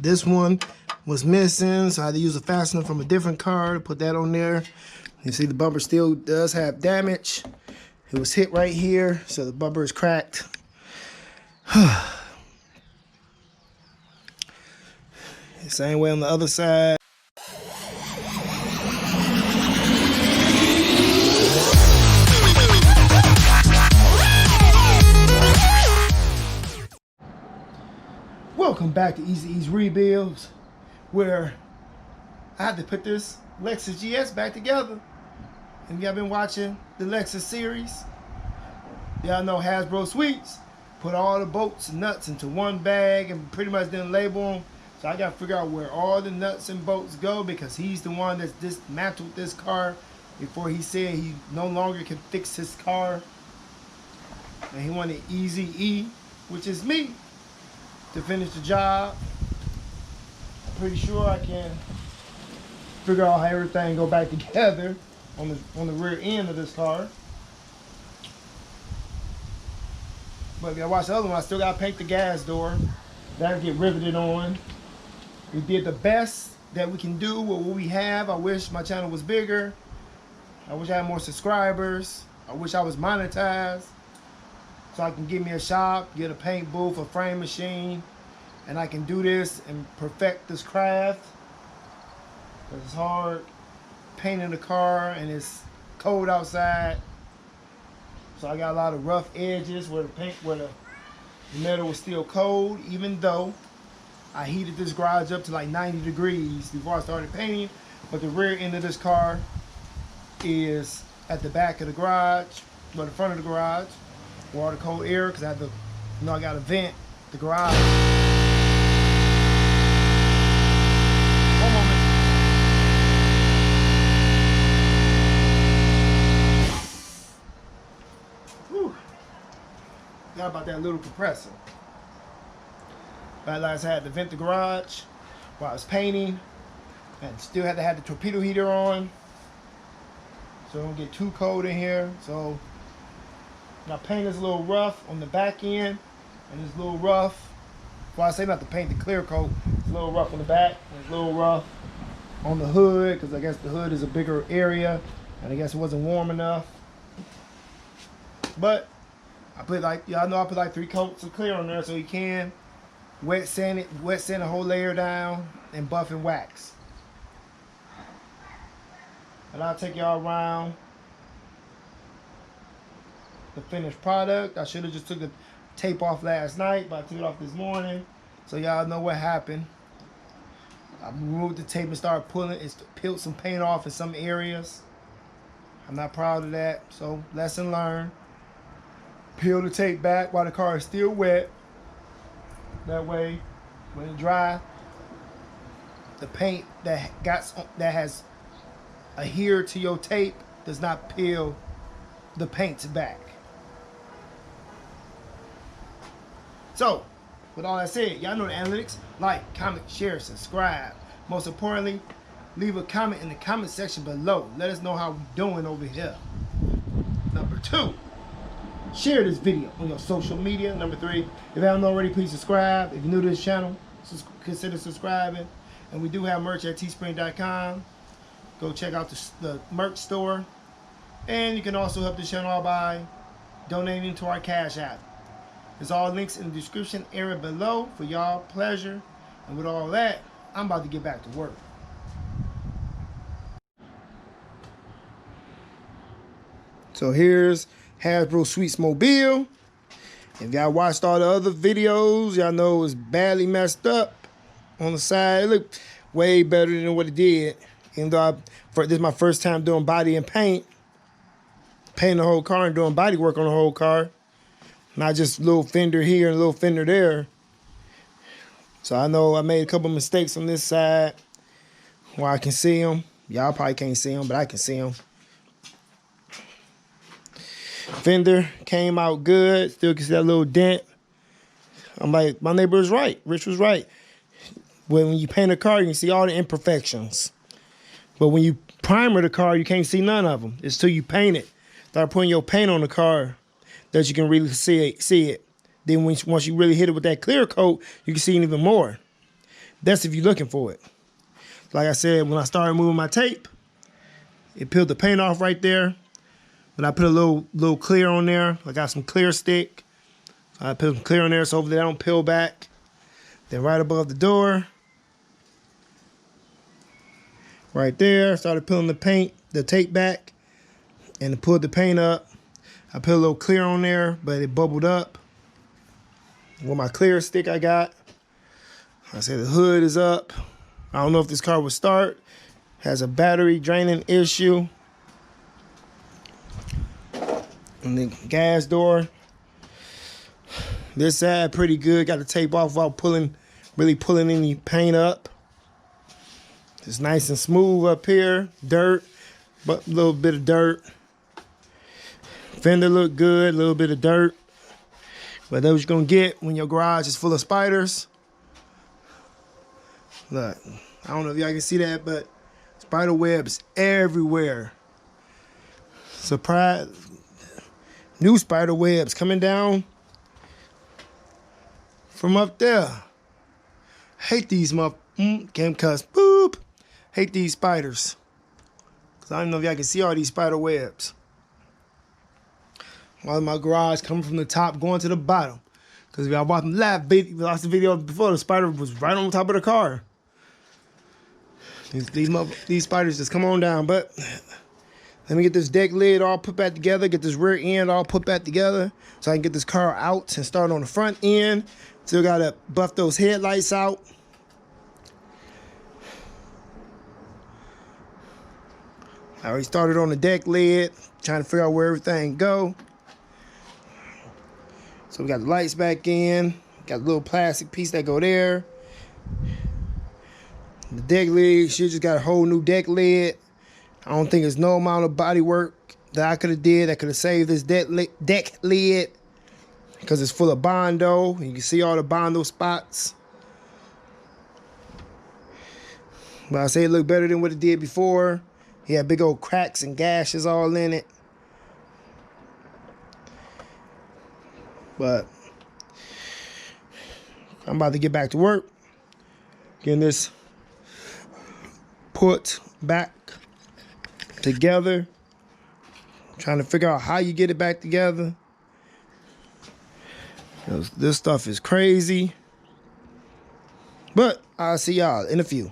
This one was missing, so I had to use a fastener from a different car to put that on there. You see the bumper still does have damage. It was hit right here, so the bumper is cracked. Same way on the other side. Welcome back to Easy E's Rebuilds, where I had to put this Lexus GS back together. And y'all been watching the Lexus series. Y'all know Hasbro Sweets put all the bolts and nuts into one bag and pretty much didn't label them. So I got to figure out where all the nuts and bolts go, because he's the one that's dismantled this car before he said he no longer can fix his car. And he wanted Easy E, which is me, to finish the job. I'm pretty sure I can figure out how everything go back together on the rear end of this car. But if you watch the other one, I still got to paint the gas door. That'll get riveted on. We did the best that we can do with what we have. I wish my channel was bigger. I wish I had more subscribers. I wish I was monetized, so I can get me a shop, get a paint booth, a frame machine, and I can do this and perfect this craft. It's hard painting the car and it's cold outside. So I got a lot of rough edges where the metal was still cold, even though I heated this garage up to like 90 degrees before I started painting. But the rear end of this car is at the back of the garage, or the front of the garage, where all the cold air, because I have to, I got to vent the garage. One moment. Whew. Forgot about that little compressor. But like I had to vent the garage while I was painting, and still had to have the torpedo heater on, so it don't get too cold in here. So my paint is a little rough on the back end, and it's a little rough. Well, I say not to paint the clear coat. It's a little rough on the back, and it's a little rough on the hood, because I guess the hood is a bigger area, and I guess it wasn't warm enough. But I put like, y'all know I put like 3 coats of clear on there, so you can wet sand a whole layer down, and buff and wax. And I'll take y'all around the finished product. I should have just took the tape off last night, but I took it off this morning, so y'all know what happened. I removed the tape and started pulling. It's peeled some paint off in some areas. I'm not proud of that, so lesson learned. Peel the tape back while the car is still wet. That way, when it dry, the paint that has adhered to your tape does not peel the paints back. So, with all that said, y'all know the analytics. Like, comment, share, subscribe. Most importantly, leave a comment in the comment section below. Let us know how we're doing over here. Number 2, share this video on your social media. Number 3, if you haven't already, please subscribe. If you're new to this channel, consider subscribing. And we do have merch at teespring.com. Go check out the merch store. And you can also help the channel out by donating to our Cash App. There's all links in the description area below for y'all pleasure. And with all that, I'm about to get back to work. So here's Hasbro Sweets Mobile. If y'all watched all the other videos, y'all know it was badly messed up on the side. It looked way better than what it did. Even though this is my first time doing body and painting the whole car and doing body work on the whole car. Not just a little fender here and a little fender there. So I know I made a couple mistakes on this side where I can see them. Y'all probably can't see them, but I can see them. Fender came out good. Still can see that little dent. I'm like, my neighbor was right. Rich was right. When you paint a car, you can see all the imperfections. But when you primer the car, you can't see none of them. It's till you paint it. Start putting your paint on the car that you can really see it. Then once you really hit it with that clear coat, you can see it even more. That's if you're looking for it. Like I said, when I started moving my tape, it peeled the paint off right there. But I put a little clear on there. I got some clear stick. I put some clear on there so hopefully they don't peel back. Then right above the door, right there, started peeling the tape back, and pulled the paint up. I put a little clear on there, but it bubbled up. With my clear stick I got, I said the hood is up. I don't know if this car will start. Has a battery draining issue. And the gas door. This side pretty good. Got the tape off without really pulling any paint up. It's nice and smooth up here. Dirt, but a little bit of dirt. Fender look good, a little bit of dirt. But that's what you're gonna get when your garage is full of spiders. Look, I don't know if y'all can see that, but spider webs everywhere. Surprise, new spider webs coming down from up there. Hate these can't cuss, boop. Hate these spiders. Cause I don't know if y'all can see all these spider webs. While my garage coming from the top going to the bottom. Cause if y'all watched the video before, the spider was right on top of the car. These spiders just come on down. But let me get this deck lid all put back together, get this rear end all put back together so I can get this car out and start on the front end. Still gotta buff those headlights out. I already started on the deck lid, trying to figure out where everything go. So we got the lights back in, got a little plastic piece that go there. The deck lid, she just got a whole new deck lid. I don't think there's no amount of body work that I could have did that could have saved this deck lid because it's full of Bondo. You can see all the Bondo spots. But I say it looked better than what it did before. He had big old cracks and gashes all in it. But I'm about to get back to work. Getting this put back together. Trying to figure out how you get it back together. This stuff is crazy. But I'll see y'all in a few.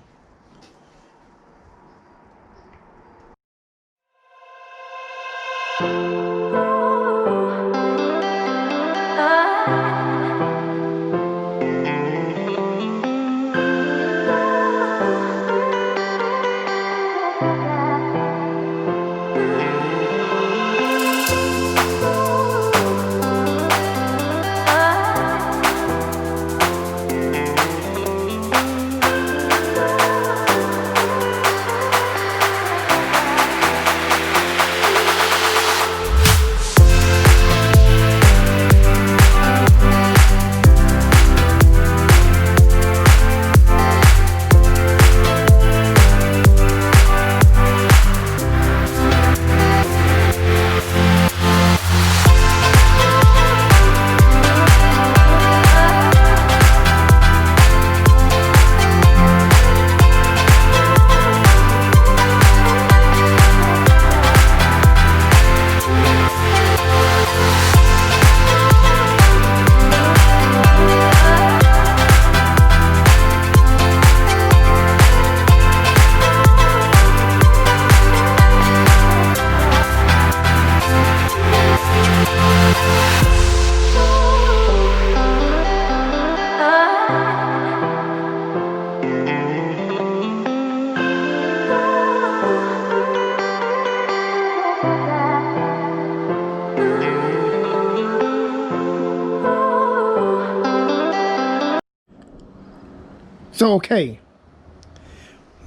So, okay,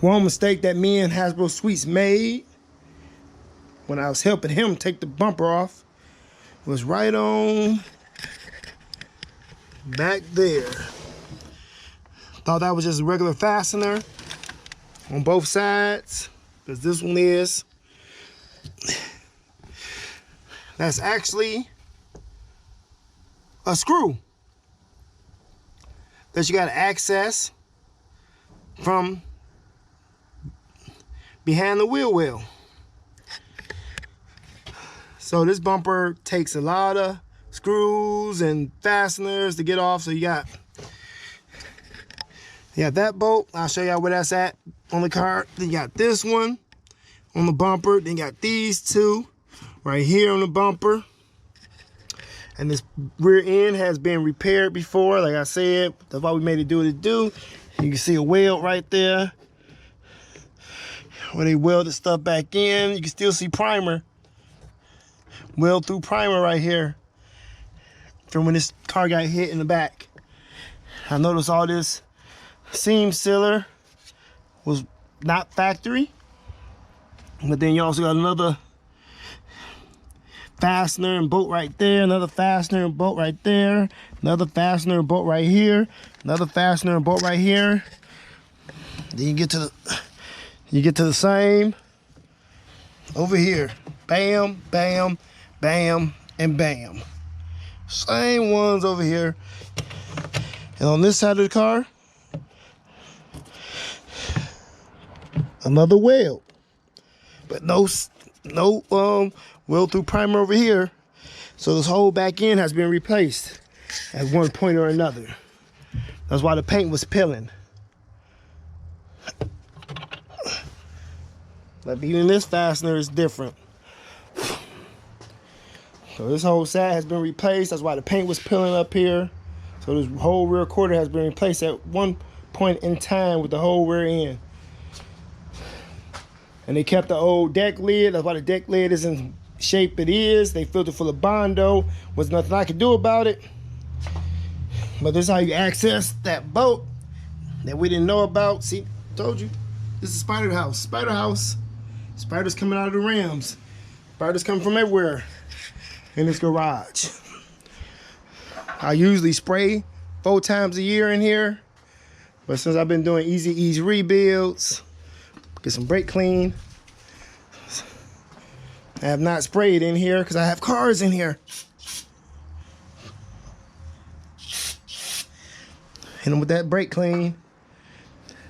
one mistake that me and Hasbro Sweets made when I was helping him take the bumper off was right on back there. Thought that was just a regular fastener on both sides, because this one is. That's actually a screw that you got to access from behind the wheel well. So this bumper takes a lot of screws and fasteners to get off. So you got that bolt. I'll show y'all where that's at on the car. Then you got this one on the bumper. Then you got these two right here on the bumper. And this rear end has been repaired before, like I said. That's why we made it do what it do. You can see a weld right there where they welded stuff back in. You can still see primer. Weld through primer right here from when this car got hit in the back. I noticed all this seam sealer was not factory. But then you also got another fastener and bolt right there, another fastener and bolt right there, another fastener and bolt right here, another fastener and bolt right here. Then you get to the same over here. Bam, bam, bam, and bam. Same ones over here. And on this side of the car, another weld. But no weld through primer over here. So this whole back end has been replaced at one point or another. That's why the paint was peeling. But even this fastener is different. So this whole side has been replaced. That's why the paint was peeling up here. So this whole rear quarter has been replaced at one point in time with the whole rear end. And they kept the old deck lid. That's why the deck lid is in shape it is. They filled it full of Bondo. Was nothing I could do about it. But this is how you access that boat that we didn't know about. See, told you. This is Spider House. Spider House. Spiders coming out of the rims. Spiders come from everywhere in this garage. I usually spray 4 times a year in here. But since I've been doing easy ease rebuilds, get some brake clean, I have not sprayed in here because I have cars in here. Hit them with that brake clean.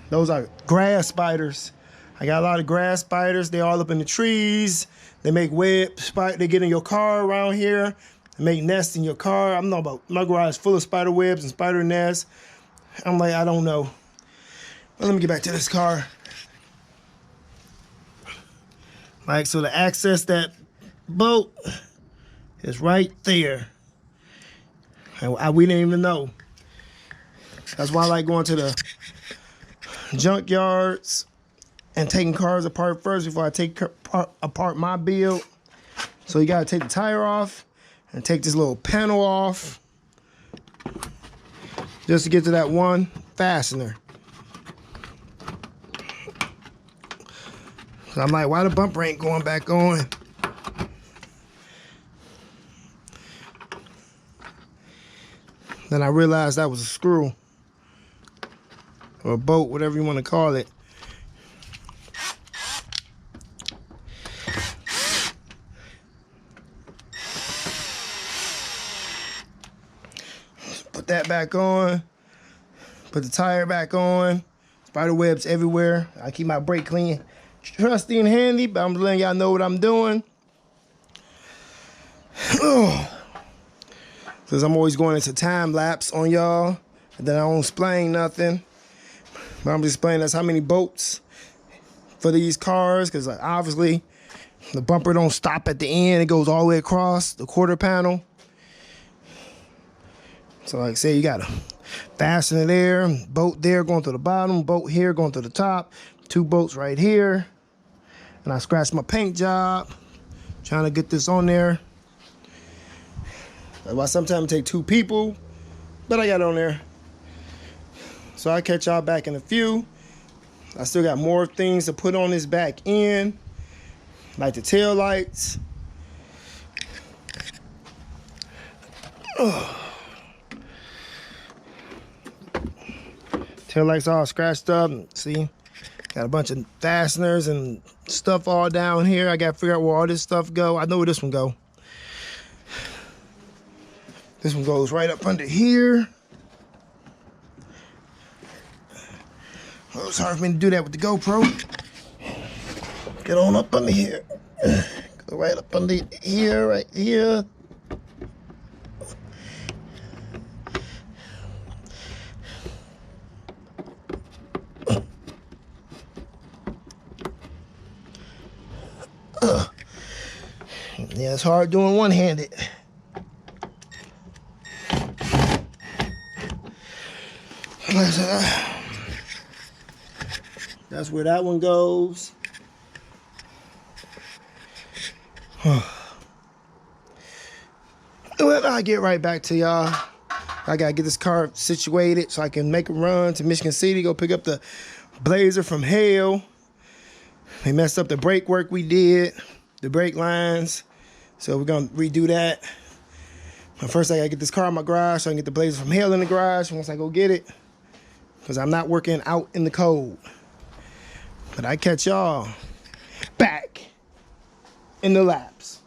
Those are grass spiders. I got a lot of grass spiders. They all up in the trees. They make webs. They get in your car around here. They make nests in your car. I'm not about, my garage is full of spider webs and spider nests. I'm like, I don't know. Well, let me get back to this car. Like, so to access that boat is right there. And we didn't even know. That's why I like going to the junkyards and taking cars apart first before I take apart my build. So you gotta take the tire off and take this little panel off just to get to that one fastener. So I'm like, why the bumper ain't going back on? Then I realized that was a screw or a bolt, whatever you want to call it. Put that back on. Put the tire back on. Spider webs everywhere. I keep my brake clean, trusty and handy, but I'm letting y'all know what I'm doing. Because I'm always going into time lapse on y'all, and then I don't explain nothing. But I'm just explaining that's how many bolts for these cars, because obviously the bumper don't stop at the end. It goes all the way across the quarter panel. So like I say, you got a fastener there, bolt there going to the bottom, bolt here going to the top, 2 bolts right here. And I scratched my paint job, trying to get this on there. That's why sometimes it take 2 people, but I got it on there. So I'll catch y'all back in a few. I still got more things to put on this back end, like the tail lights. Tail lights all scratched up. See, got a bunch of fasteners and stuff all down here. I got to figure out where all this stuff go. I know where this one go. This one goes right up under here. Oh, it's hard for me to do that with the GoPro. Get on up under here. Go right up under here, right here. Yeah, it's hard doing one-handed. That's where that one goes. Well, I'll get right back to y'all. I gotta get this car situated so I can make a run to Michigan City, go pick up the Blazer from hell. They messed up the brake work we did, the brake lines. So we're gonna redo that. But first I gotta get this car in my garage so I can get the Blazer from hell in the garage once I go get it. Because I'm not working out in the cold. But I catch y'all back in the laps.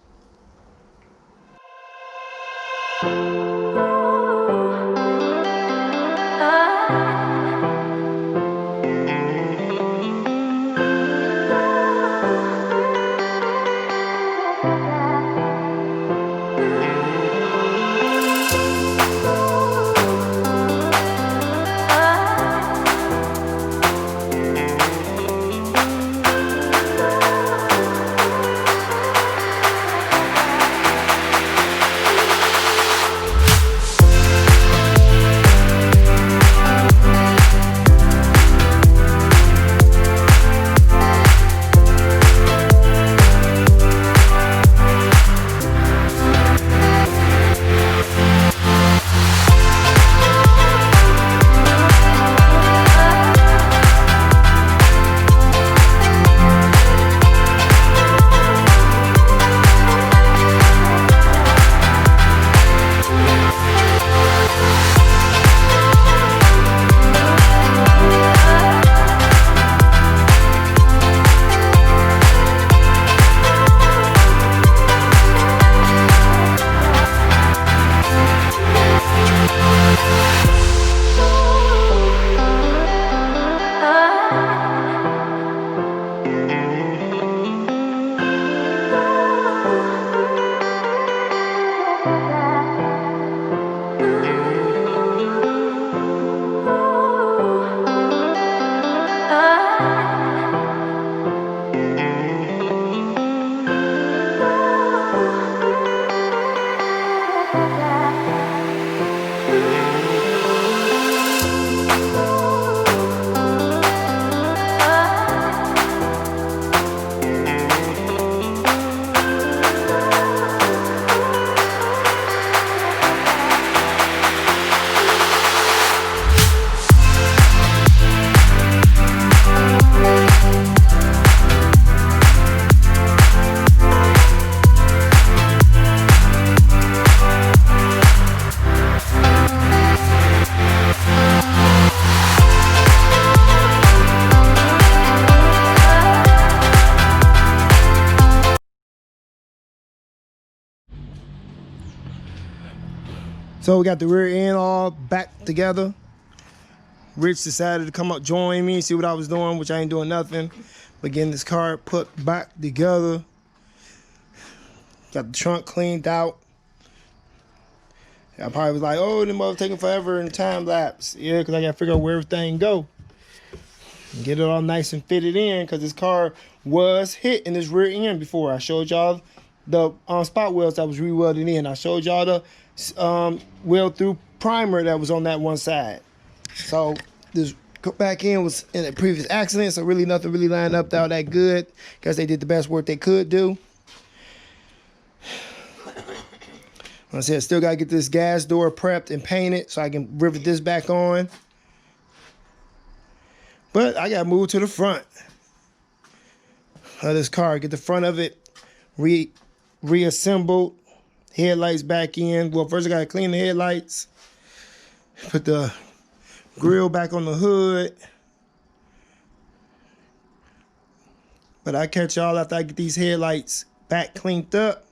So we got the rear end all back together. Rich decided to come up, join me, see what I was doing, which I ain't doing nothing. But getting this car put back together. Got the trunk cleaned out. I probably was like, oh, the mother taking forever in time lapse. Yeah, because I got to figure out where everything go. And get it all nice and fitted in, because this car was hit in this rear end before. I showed y'all the spot welds that was re-welded in. I showed y'all the weld through primer that was on that one side. So this back end was in a previous accident, so really nothing really lined up all that good, because they did the best work they could do. I said, still gotta get this gas door prepped and painted so I can rivet this back on. But I gotta move to the front of this car, get the front of it reassembled, headlights back in. Well, first I gotta clean the headlights, put the grill back on the hood. But I catch y'all after I get these headlights back cleaned up.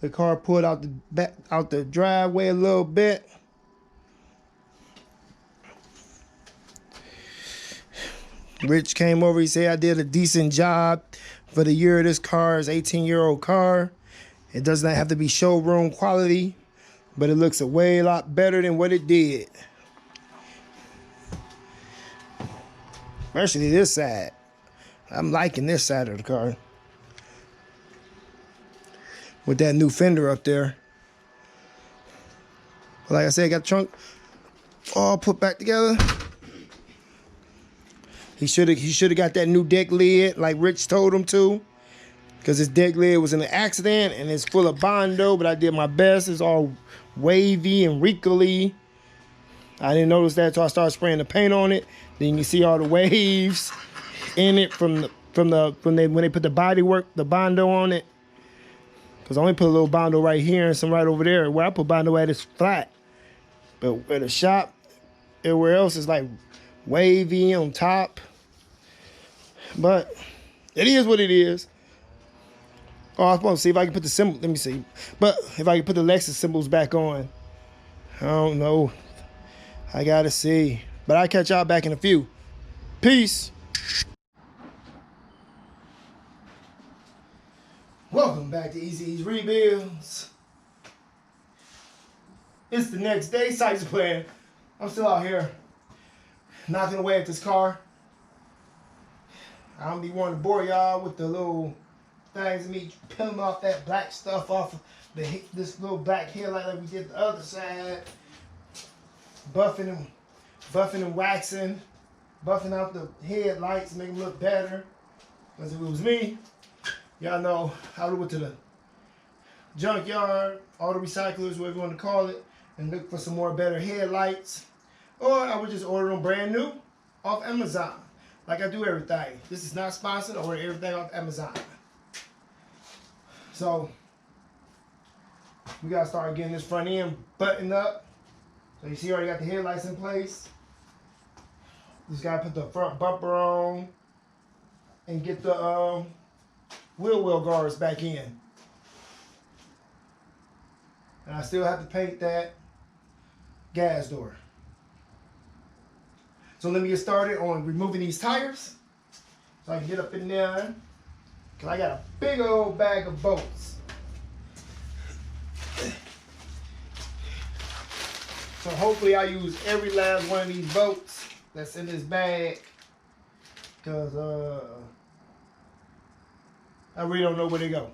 The car pulled out the driveway a little bit. Rich came over, he said I did a decent job for the year of this car. It's an 18-year-old car. It does not have to be showroom quality, but it looks a way lot better than what it did. Especially this side. I'm liking this side of the car. With that new fender up there. But like I said, got the trunk all put back together. He should have got that new deck lid like Rich told him to. Because his deck lid was in an accident and it's full of Bondo, but I did my best. It's all wavy and wrinkly. I didn't notice that until I started spraying the paint on it. Then you can see all the waves in it when they put the bodywork, the Bondo on it. Because I only put a little Bondo right here and some right over there. Where I put Bondo at is flat. But at the shop, everywhere else is like wavy on top. But it is what it is. Oh, I was supposed to see if I can put the symbol. Let me see. But if I can put the Lexus symbols back on. I don't know. I gotta see. But I'll catch y'all back in a few. Peace. Welcome back to Easy's Rebuilds. It's the next day. Sights are playing. I'm still out here knocking away at this car. I don't be wanting to bore y'all with the little things of me peeling off that black stuff off of this little black headlight like we did the other side. Buffing and waxing. Buffing out the headlights, make them look better. Because if it was me, y'all know I would have went to the junkyard, auto recyclers, whatever you want to call it, and look for some more better headlights. Or I would just order them brand new off Amazon. Like I do everything. This is not sponsored. I order everything off Amazon. So, we got to start getting this front end buttoned up. So you see I already got the headlights in place. Just got to put the front bumper on and get the wheel well guards back in. And I still have to paint that gas door. So let me get started on removing these tires so I can get up in there. Because I got a big old bag of bolts. So hopefully I use every last one of these bolts that's in this bag. Because I really don't know where they go.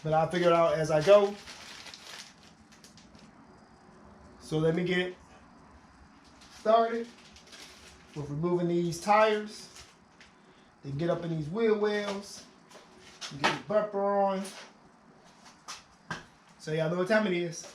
But I'll figure it out as I go. So let me get started with removing these tires. Then get up in these wheel wells. Get the bumper on. So y'all know what time it is.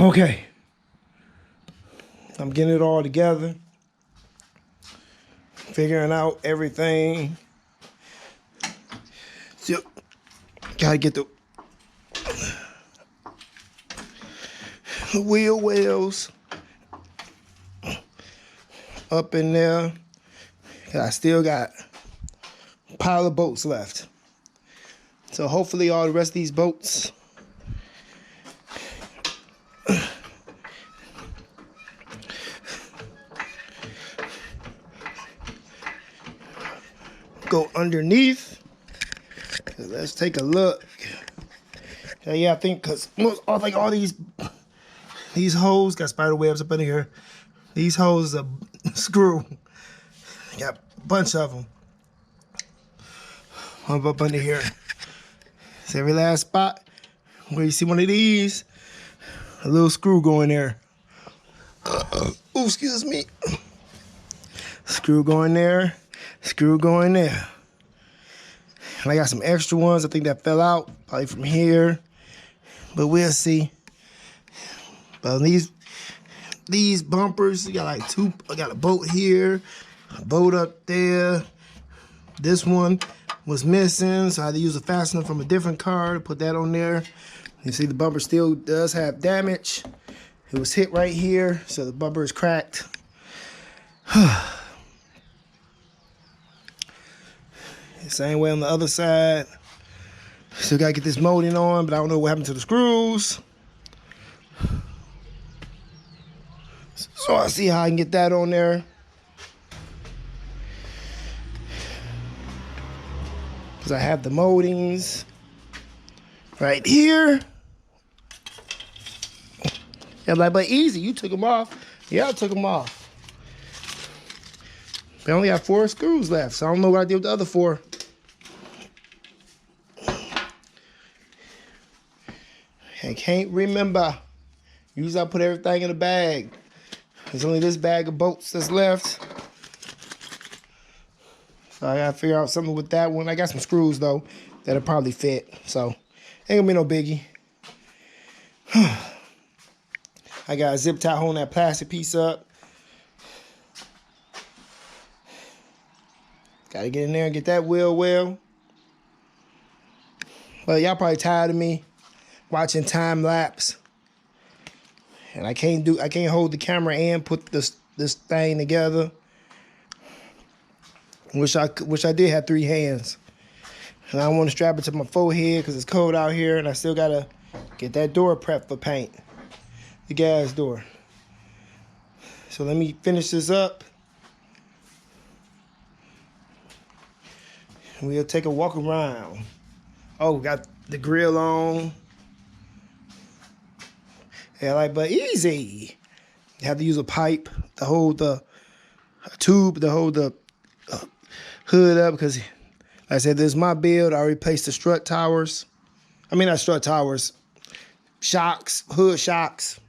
Okay. I'm getting it all together. Figuring out everything. So, gotta get the wheel wells up in there. I still got a pile of bolts left. So hopefully all the rest of these bolts go underneath. Let's take a look. Yeah, I think because like all these holes got spider webs up in here. These holes are screw. Got a bunch of them up under here. So every last spot where you see one of these, a little screw go in there. Oh, excuse me. Screw go in there. Screw go in there. And I got some extra ones I think that fell out, probably from here. But we'll see. But these bumpers, you got like two, I got a bolt here, a bolt up there. This one was missing, so I had to use a fastener from a different car to put that on there. You see the bumper still does have damage. It was hit right here, so the bumper is cracked. Same way on the other side. Still gotta get this molding on, but I don't know what happened to the screws. So I see how I can get that on there. Because I have the moldings right here. Yeah, like, but easy, you took them off. Yeah, I took them off. But I only got 4 screws left, so I don't know what I did with the other 4. I can't remember. Usually I put everything in a bag. There's only this bag of bolts that's left. So I gotta figure out something with that one. I got some screws though that'll probably fit. So ain't gonna be no biggie. I got a zip tie holding that plastic piece up. Gotta get in there and get that wheel well. But y'all probably tired of me watching time lapse. And I can't hold the camera and put this thing together. Wish I did have 3 hands. And I don't want to strap it to my forehead because it's cold out here, and I still gotta get that door prepped for paint. The gas door. So let me finish this up. We'll take a walk around. Oh, got the grill on. Yeah, like, but easy. You have to use a pipe to hold the tube to hold the hood up because, like I said, this is my build. I replaced the strut towers. I mean, not strut towers. Shocks, hood shocks.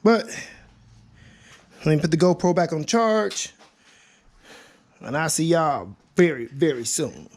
But let me put the GoPro back on charge. And I'll see y'all very, very soon.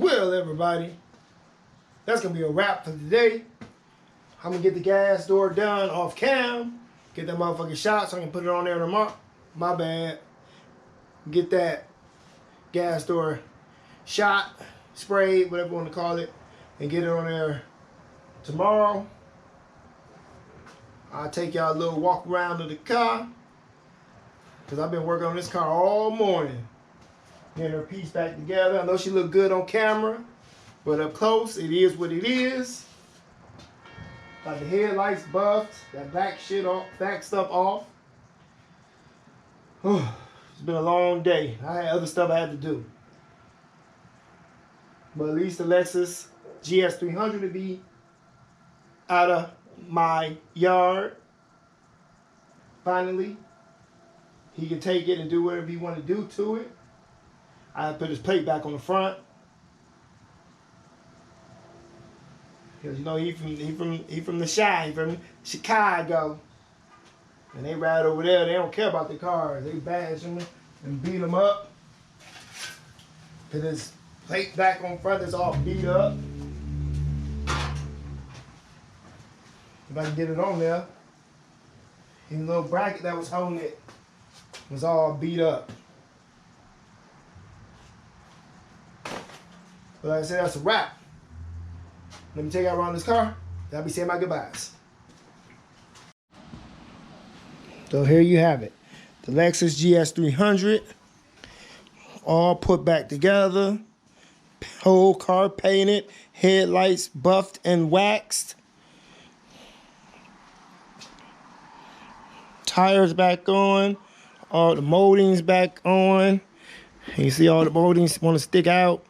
Well, everybody, that's going to be a wrap for today. I'm going to get the gas door done off cam. Get that motherfucking shot so I can put it on there tomorrow. My bad. Get that gas door shot, sprayed, whatever you want to call it, and get it on there tomorrow. I'll take y'all a little walk around of the car, because I've been working on this car all morning. Getting her piece back together. I know she look good on camera, but up close, it is what it is. Got the headlights buffed, that black shit off, black stuff off. It's been a long day. I had other stuff I had to do. But at least the Lexus GS300 to be out of my yard. Finally, he can take it and do whatever he want to do to it. I put his plate back on the front. Because you know he from the Chi, he from Chicago. And they ride over there, they don't care about the cars. They bash them and beat them up. Put his plate back on front, it's all beat up. If I can get it on there. His little bracket that was holding it was all beat up. But like I said, that's a wrap. Let me take you around this car. Then I'll be saying my goodbyes. So here you have it. The Lexus GS300. All put back together. Whole car painted. Headlights buffed and waxed. Tires back on. All the moldings back on. You see all the moldings want to stick out.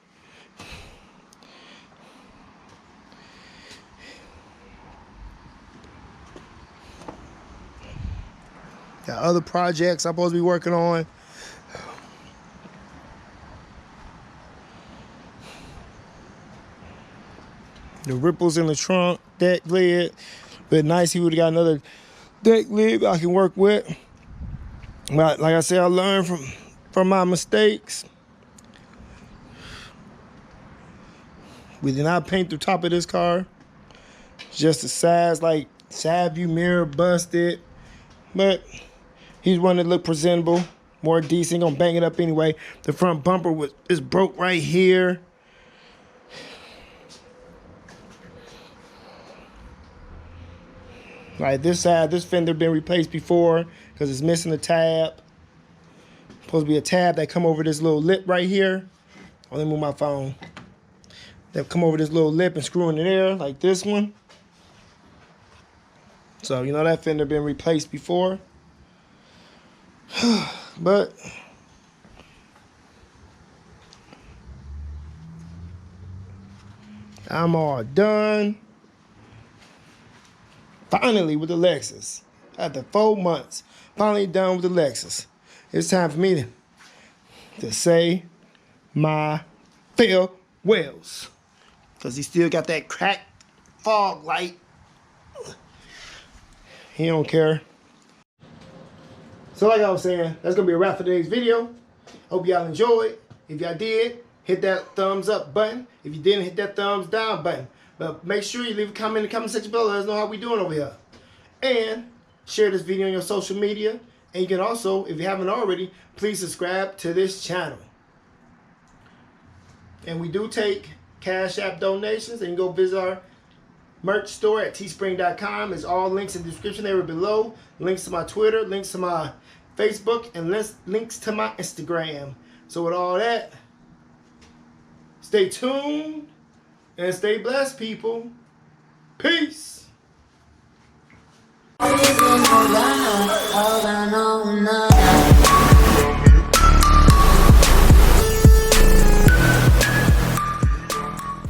Got other projects I'm supposed to be working on. The ripples in the trunk, deck lid. But nice, he would have got another deck lid I can work with. But like I said, I learned from my mistakes. We did not paint the top of this car. Just the sides, like side view mirror busted. But he's wanting to look presentable, more decent. Gonna bang it up anyway. The front bumper is broke right here. Like this side, this fender been replaced before because it's missing a tab. Supposed to be a tab that come over this little lip right here. Oh, let me move my phone. That come over this little lip and screw in there like this one. So you know that fender been replaced before. But I'm all done. Finally with the Lexus. After 4 months, finally done with the Lexus. It's time for me to say my farewells. Because he still got that cracked fog light. He don't care. So like I was saying, that's going to be a wrap for today's video. Hope y'all enjoyed. If y'all did, hit that thumbs up button. If you didn't, hit that thumbs down button. But make sure you leave a comment in the comment section below. Let us know how we doing over here. And share this video on your social media. And you can also, if you haven't already, please subscribe to this channel. And we do take Cash App donations. And you can go visit our merch store at teespring.com. There's all links in the description area below. Links to my Twitter, links to my Facebook, and links to my Instagram. So with all that, stay tuned and stay blessed, people. Peace.